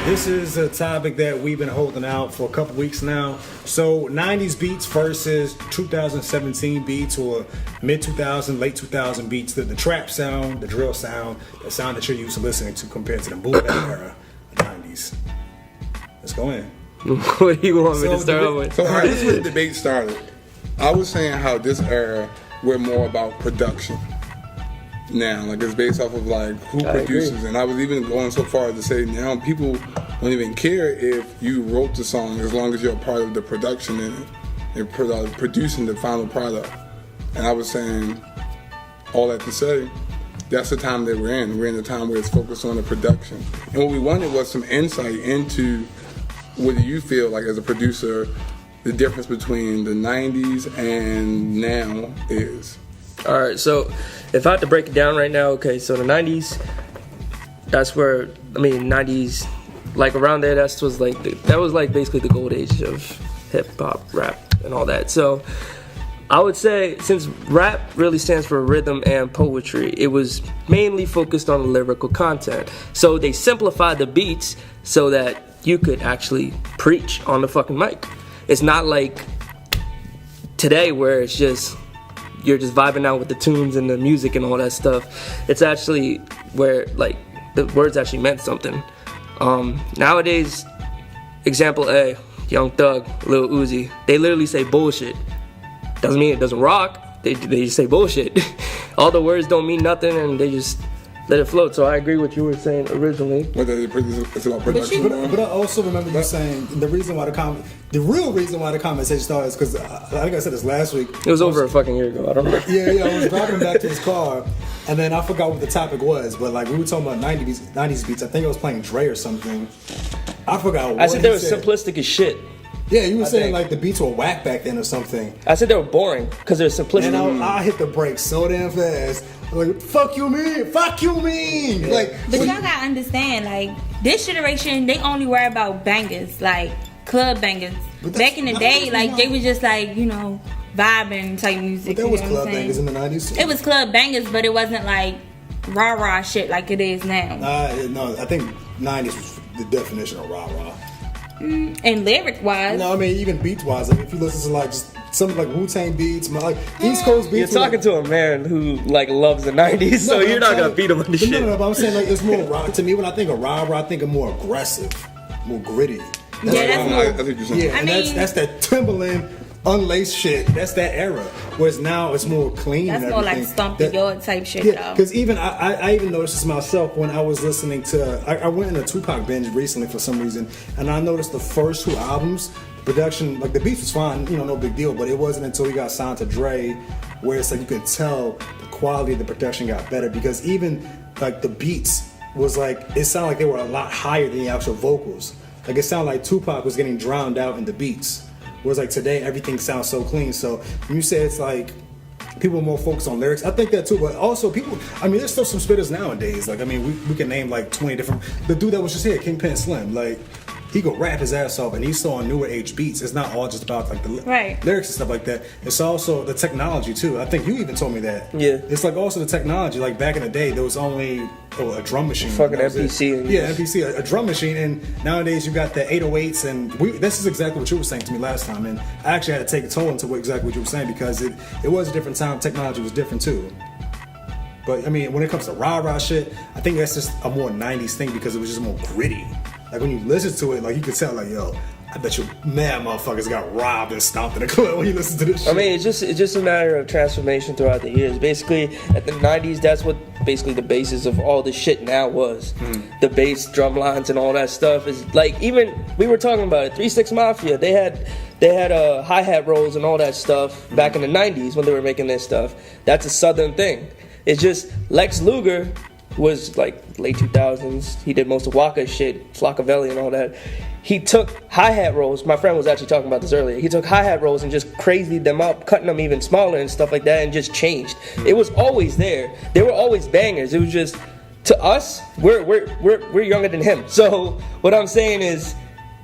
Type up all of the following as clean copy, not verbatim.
This is a topic that we've been holding out for a couple weeks now. So 90s beats versus 2017 beats or mid 2000, late 2000 beats. The trap sound, the drill sound, the sound that you're used to listening to compared to the boom bap era, the 90s. Let's go in. What do you want me to start off with? So how this when the debate started, I was saying how this era we're more about production. Now, like it's based off of like who produces, and I was even going so far as to say now people don't even care if you wrote the song as long as you're a part of the production in it and producing the final product. And I was saying all that to say that's the time that we're in. We're in the time where it's focused on the production, and what we wanted was some insight into what do you feel like as a producer the difference between the 90s and now is. All right, so if I had to break it down right now, okay, so the 90s, that's where, 90s, like around there, that was like basically the gold age of hip hop, rap, and all that. So I would say since rap really stands for rhythm and poetry, it was mainly focused on the lyrical content. So they simplified the beats so that you could actually preach on the fucking mic. It's not like today where it's just you're just vibing out with the tunes and the music and all that stuff. It's actually where like the words actually meant something. Nowadays, example A, Young Thug, Lil Uzi, they literally say bullshit. Doesn't mean it doesn't rock. They just say bullshit. All the words don't mean nothing, and they just let it float. So I agree with what you were saying originally. It's about production. But I also remember you saying the real reason why the conversation started is because, like I said this last week. It was over a fucking year ago. I don't know. Yeah. I was driving back to his car, and then I forgot what the topic was. But like we were talking about 90s beats. I think I was playing Dre or something. I forgot what I said they were simplistic as shit. Yeah, you were saying like the beats were whack back then or something. I said they were boring because they're simplistic. And I hit the brakes so damn fast. Like, fuck you mean? Yeah. Like, but y'all gotta understand, like, this generation, they only worry about bangers, like club bangers. Back in the day, like, they was just like, vibing type music. But there was club bangers in the 90s too. It was club bangers, but it wasn't like rah-rah shit like it is now. No, I think 90s was the definition of rah-rah. And lyric-wise. No, even beats-wise. Like, if you listen to like just some like Wu-Tang beats, like East Coast beats. You're talking to a man who like loves the 90s, so you're not gonna beat him on the shit. No, but I'm saying like it's more rock to me. When I think of rah-rah, I think of more aggressive, more gritty. That's more. I think you're saying. Yeah, that's that Timberland unlaced shit. That's that era. Whereas now it's more clean. That's and more like everything. stomp the yard type shit, Yeah, though. because even I even noticed this myself when I was listening to. I went in a Tupac binge recently for some reason, and I noticed the first two albums, the production, like the beats was fine, no big deal. But it wasn't until we got signed to Dre, where it's like you could tell the quality of the production got better because even like the beats was like it sounded like they were a lot higher than the actual vocals. Like it sounded like Tupac was getting drowned out in the beats. Whereas like today everything sounds so clean. So when you say it's like people are more focused on lyrics, I think that too. But also people, there's still some spitters nowadays. Like we can name like 20 different. The dude that was just here, Kingpin Slim, like he could rap his ass off, and he's still on newer age beats. It's not all just about like the lyrics and stuff like that. It's also the technology too. I think you even told me that. Yeah. It's like also the technology. Like back in the day, there was only a drum machine. Fucking MPC. Yeah, MPC, a drum machine. And nowadays you got the 808s, and this is exactly what you were saying to me last time. And I actually had to take a toll into exactly what you were saying because it was a different time. Technology was different too. But when it comes to rah-rah shit, I think that's just a more 90s thing because it was just more gritty. Like when you listen to it, like you could tell, like, yo, I bet you mad motherfuckers got robbed and stomped in the club when you listen to this shit. It's just a matter of transformation throughout the years. Basically, at the 90s, that's what basically the basis of all this shit now was. The bass, drum lines, and all that stuff is like even we were talking about it. 3 6 Mafia, they had hi-hat rolls and all that stuff back in the 90s when they were making their stuff. That's a southern thing. It's just Lex Luger was like late 2000s. He did most of Waka's shit, Flockavelli and all that. He took hi-hat rolls. My friend was actually talking about this earlier. He took hi-hat rolls and just crazied them up, cutting them even smaller and stuff like that, and just changed. It was always there. They were always bangers. It was just, to us, we're younger than him. So what I'm saying is,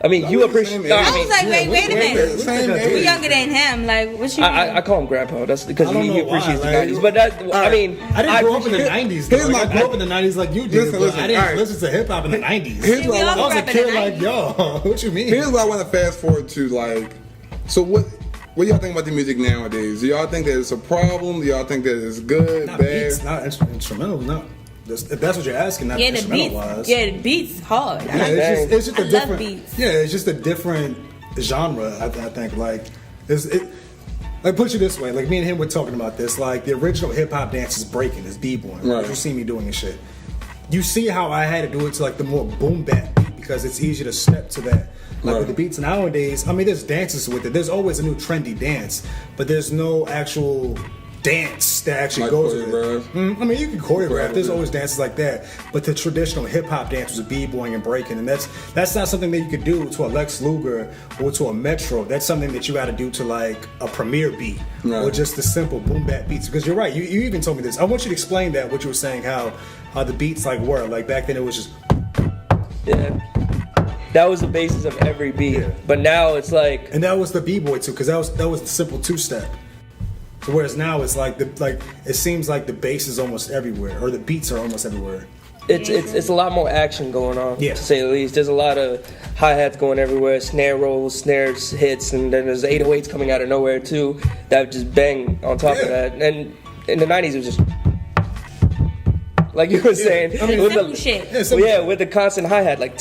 I mean, you appreciate. same age. I was like, wait a minute. Same We age. younger than him. Like, what you mean? I call him grandpa. That's because I don't he know appreciates why, the like, 90s. But that, I mean, I didn't grow up in the appreciate- 90s. Though. Here's Like, my I grew up in the 90s like you did, Listen, but I didn't alright. listen to hip hop in the 90s. Here's See, what we I all I was grew a up in the kid like 90s. yo. What you mean? Here's what I want to fast forward to. Like, so what do y'all think about the music nowadays? Do y'all think that it's a problem? Do y'all think that it's good, Not bad? beats, not instrumental. No, if that's what you're asking, not Yeah, the instrumental beats. wise. Yeah, the beats hard. I Yeah, like it's just I a love different. beats. Yeah, it's just a different genre. I think like like put you this way, like me and him were talking about this. Like the original hip hop dance is breaking, is b-boying. Right. You see me doing this shit. You see how I had to do it to like the more boom bap beat because it's easier to step to that. Like with the beats nowadays, I mean, there's dances with it. There's always a new trendy dance, but there's no actual dance that actually Like goes with choreograph? it. I mean, you can choreograph. There's Yeah. always dances like that, but the traditional hip hop dance was b-boying and breaking, and that's not something that you could do to a Lex Luger or to a Metro. That's something that you got to do to like a Premier beat or Right. just the simple boom bap beats. Because you're right, you even told me this. I want you to explain that what you were saying, how the beats like were like back then. It was just Yeah. That was the basis of every beat. Yeah. But now it's like, and that was the b-boy too, because that was the simple two step. So whereas now it's like it seems like the bass is almost everywhere, or the beats are almost everywhere. it's a lot more action going on, Yeah. to say the least. There's a lot of hi-hats going everywhere, snare rolls, snares, hits, and then there's 808s coming out of nowhere too that just bang on top of Yeah. that. And in the 90s, it was just like you were saying, I mean, with simple the, shit. Yeah, simple yeah, shit. with the constant hi-hat, like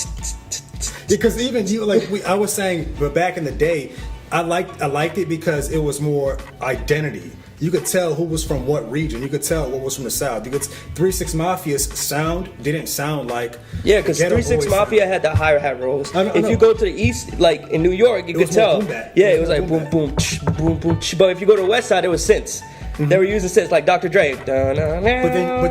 Because even you I was saying, but back in the day, I liked it because it was more identity. You could tell who was from what region. You could tell what was from the South. You could 3-6 Mafia's sound didn't sound like yeah, because Ghetto 3-6 Boys Mafia sound. had the hi-hat rolls. I know. If you go to the east, like in New York, you could was more tell. boom bap. Yeah, It it was was like more boom, boom boom, boom, boom. But if you go to the west side, it was synths. They were using synths like Dr. Dre. But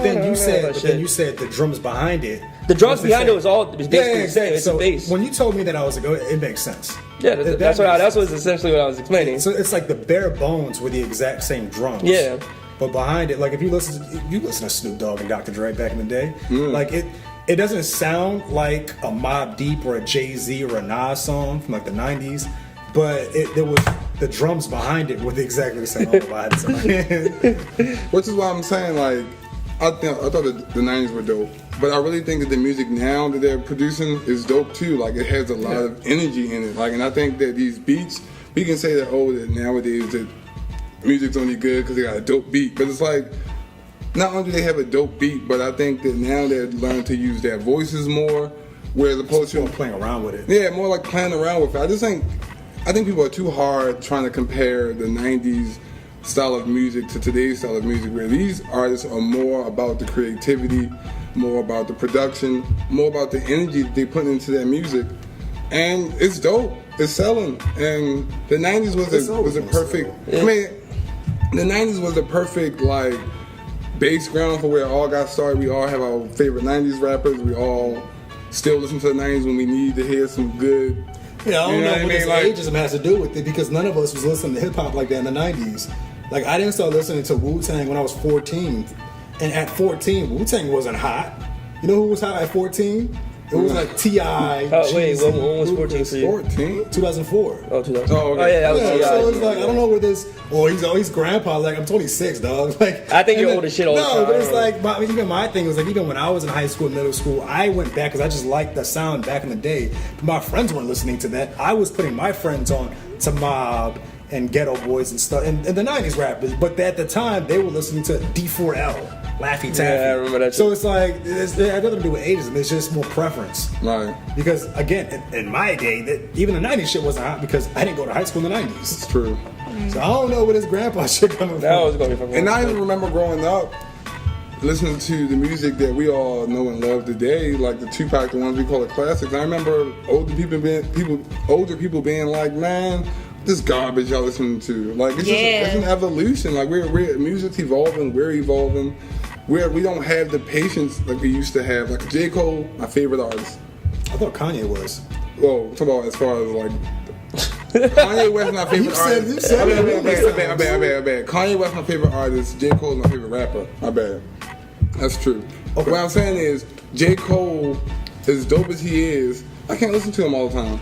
then you said the drums behind it. The drums was the behind same. it was all basically the same. exactly. It's So a bass. when you told me that, I was like, oh, it makes sense. Yeah, That that's makes was essentially what I was explaining. So it's like the bare bones were the exact same drums. Yeah. But behind it, like if you listen to Snoop Dogg and Dr. Dre back in the day, like it doesn't sound like a Mobb Deep or a Jay-Z or a Nas song from like the 90s, but there was the drums behind it were exactly the same. I don't know why I had to- Which is why I'm saying, like, I thought that the 90s were dope. But I really think that the music now that they're producing is dope too. Like, it has a lot of energy in it. Like, and I think that these beats, we can say that, oh, that nowadays that music's only good because they got a dope beat. But it's like, not only do they have a dope beat, but I think that now they're learning to use their voices more, whereas opposed to playing around with it. yeah, more like playing around with it. I think people are too hard trying to compare the 90s style of music to today's style of music, where these artists are more about the creativity, more about the production, more about the energy that they put into their music. And it's dope. It's selling. And the 90s was a perfect, I mean, the 90s was the perfect, like, base ground for where it all got started. We all have our favorite 90s rappers. We all still listen to the 90s when we need to hear some good. Yeah, I don't You know know what I what mean? this Like- ageism has to do with it because none of us was listening to hip hop like that in the 90s. Like, I didn't start listening to Wu-Tang when I was 14. And at 14, Wu-Tang wasn't hot. You know who was hot at 14? It was like T.I. Oh, wait, Jeezy, when was 14 for you? 14? 2004. Oh, 2000. Oh, okay. Oh, yeah, that was Yeah, T.I. so it's like, I don't know where this. Oh, he's grandpa. Like, I'm 26, dog. Like, I think you're and old as shit all the no, time. but it's like, even my thing was like, even when I was in high school, middle school, I went back because I just liked the sound back in the day. But my friends weren't listening to that. I was putting my friends on to Mob and Ghetto Boys and stuff, and the 90s rappers. But at the time, they were listening to D4L. Laffy Taffy. Yeah, I remember that So shit. it's like, it had nothing to do with ageism. It's just more preference. Right. Because again, in my day, that even the 90s shit wasn't hot because I didn't go to high school in the 90s. It's true. So I don't know where this grandpa shit coming That from. was going to be fucking. And I even remember growing up listening to the music that we all know and love today, like the Tupac, the ones we call it classics. I remember older people being like, man, this garbage y'all listening to. Like, it's just it's an evolution. Like, we're music's evolving, we're evolving. We don't have the patience like we used to have. Like J. Cole, my favorite artist. I thought Kanye was. Well, talk about as far as like Kanye West, my favorite artist. you said it. I bad. Kanye West, my favorite artist. J. Cole, my favorite rapper. My bad. That's true. Okay. What I'm saying is, J. Cole, as dope as he is, I can't listen to him all the time.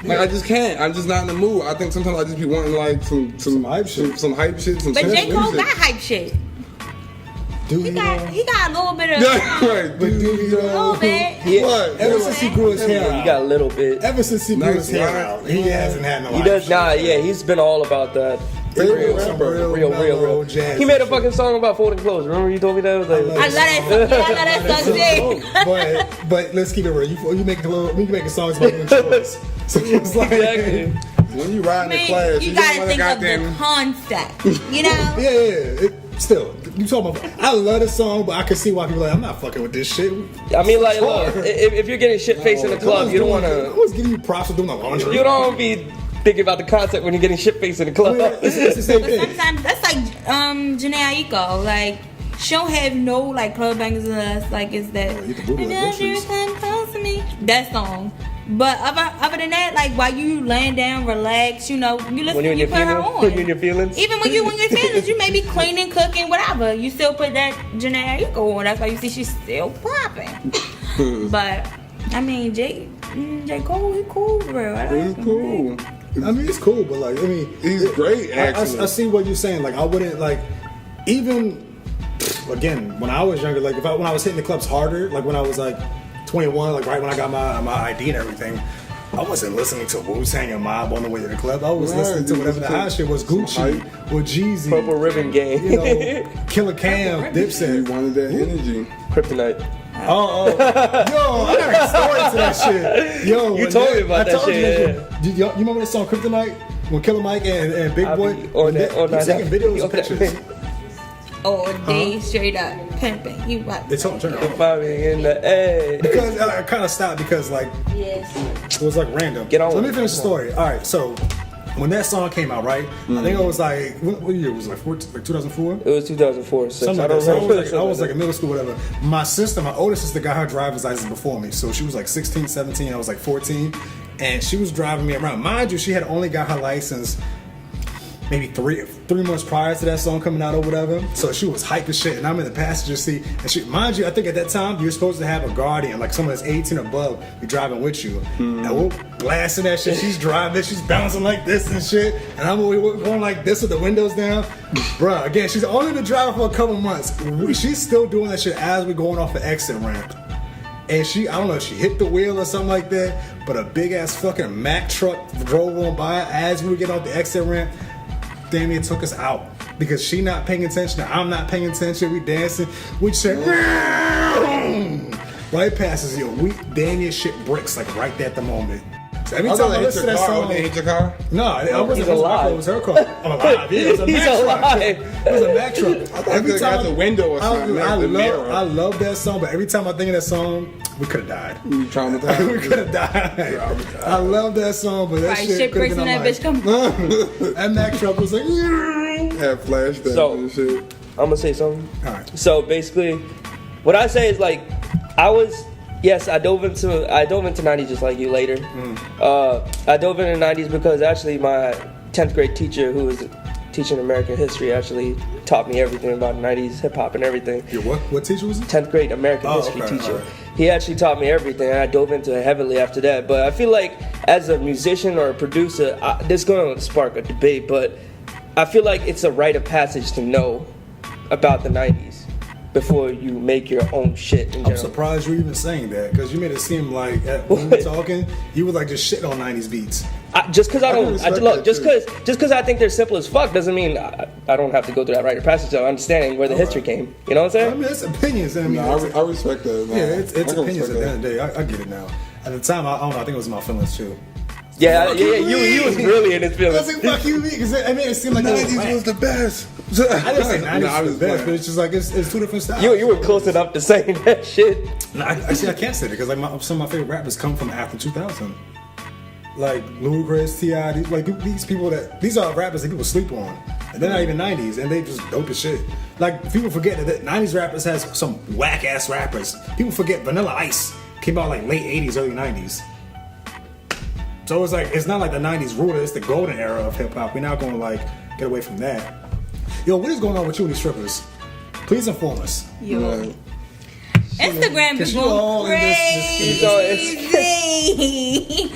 Like I just can't. I'm just not in the mood. I think sometimes I just be wanting like some hype shit, some hype shit, some. But J. shit. Cole got hype shit. Dude, He got a little bit of Right, but dude, a little bit. Yeah. What? ever since he grew his hair You out, got a little bit. ever since he grew his hair Nice, out, he hasn't had no. He does not. Yeah, he's been all about that. Favorite Some rapper. Real. jazz He made a shit. fucking song about folding clothes. Remember you told me that? It was like, I love that song. Yeah, I love that song too. but let's keep it real. You making songs about doing chores. So it's like, exactly. When you ride in the Man, class, you don't gotta wanna think of the goddamn. concept, you know? yeah. Still, you talking about? I love the song, but I can see why people are like, I'm not fucking with this shit. I mean, like, look, if you're getting shit faced in the club, you don't want I to. was giving you props for doing the laundry. You don't be thinking about the concept when you're getting shit faced in the club. It's the same But thing. sometimes that's like Janae Aiko, like she don't have no like club bangers unless like it's that you can booty like groceries. come close to me, that song. But other than that, like while you laying down, relax, you know, you listen, When you're in you your put her feelings, on. when you're in your feelings. Even when you're feelings, you may be cleaning, cooking, whatever. You still put that Janae Aiko on. That's why you see she's still popping. But I mean, J. Cole, he cool, bro. I like He's him. cool. I mean, it's cool, but like, I mean, He's great, actually. I see what you're saying. Like, I wouldn't like, even again when I was younger. Like, when I was hitting the clubs harder, like when I was like 21, like right when I got my ID and everything, I wasn't listening to Wu-Tang and Mob on the way to the club. I was Right, listening to you whatever the listen to high shit was, Gucci hype. or Jeezy, Purple Ribbon Gang. you know, Killer Cam, He Dipset. wanted that energy. Kryptonite. Oh, yo, I got a story to that shit. Yo, You when told that- me about I that told shit, You, yeah. that shit. You remember that song Kryptonite? When Killer Mike and Big I Boy be on that- on they that- taking videos on and that pictures. thing. Or they straight up pimping. You what? They told me turn it off. Firing in the air. Because I kind of stopped because like Yes. it was like random. Get on So let me with it. finish the story. All right, so when that song came out, right? I think it was like what year was it? Like 2004. It was 2004, 6. Something I like don't that. So remember. I was like in middle school, whatever. My older sister got her driver's license before me. So she was like 16, 17, I was like 14. And she was driving me around. Mind you, she had only got her license maybe three months prior to that song coming out or whatever. So she was hype as shit. And I'm in the passenger seat. And she, mind you, I think at that time, you're supposed to have a guardian, like someone that's 18 or above, be driving with you. And we're blasting that shit. She's driving, she's bouncing like this and shit. And we're going like this with the windows down. Bruh, again, she's only been driving for a couple months. She's still doing that shit as we're going off the exit ramp. And I don't know if she hit the wheel or something like that, but a big ass fucking Mack truck drove on by as we were getting off the exit ramp. Damn near took us out because she not paying attention, I'm not paying attention. We dancing, we just said right past us. Yo, we damn near shit bricks like right there at the moment. So every time I listen to that song, They hit your car? no, I wasn't. He's It was my alive. car, it was her car. I'm alive. Yeah, it was a He's Mack truck. alive. It was a Mack truck. thought it got the window or something, not the mirror. I love that song, but every time I think of that song, we could have died. You traumatized? We could have died. I love that song, but that Right, shit shit could breaks have when been that on bitch come. That Mack truck was like, Had flashbacks So- and shit. I'm gonna say something. all right. So basically, what I say is like, I dove into 90s just like you later. I dove into 90s because actually my 10th grade teacher who was teaching American history actually taught me everything about 90s hip hop and everything. Your what teacher was it? 10th grade American history okay, teacher. alright. He actually taught me everything, and I dove into it heavily after that. But I feel like as a musician or a producer, this is going to spark a debate, but I feel like it's a rite of passage to know about the 90s before you make your own shit in general. I'm surprised you're even saying that because you made it seem like when we were talking, you were like just shit on 90s beats. Just because respect that, just because I think they're simple as fuck doesn't mean I don't have to go through that rite of passage of understanding where the history came. You know what I'm I saying? mean, it's opinions. I mean, No, it's- I respect that. No, yeah, it's I can opinions at respect the end of the day. I get it now. At the time, I don't know. I think it was my feelings too. Yeah. You was really in his I feelings. was like, fuck you, because it made it seem like it was 90s whack. was the best. I didn't say 90s I was was the best, playing. but it's just like it's two different styles. You were close enough to saying that shit. No, I can't say that because like some of my favorite rappers come from after 2000. Like Lyrical, T.I., these people these are rappers that people sleep on, and they're not even 90s, and they just dope as shit. Like people forget that 90s rappers has some whack ass rappers. People forget Vanilla Ice came out like late 80s, early 90s. So it's like it's not like the 90s ruled it, it's the golden era of hip hop. We're not gonna like get away from that. Yo, what is going on with you and these strippers? Please inform us. Yo. Right. Instagram Cause is you all going in this- crazy.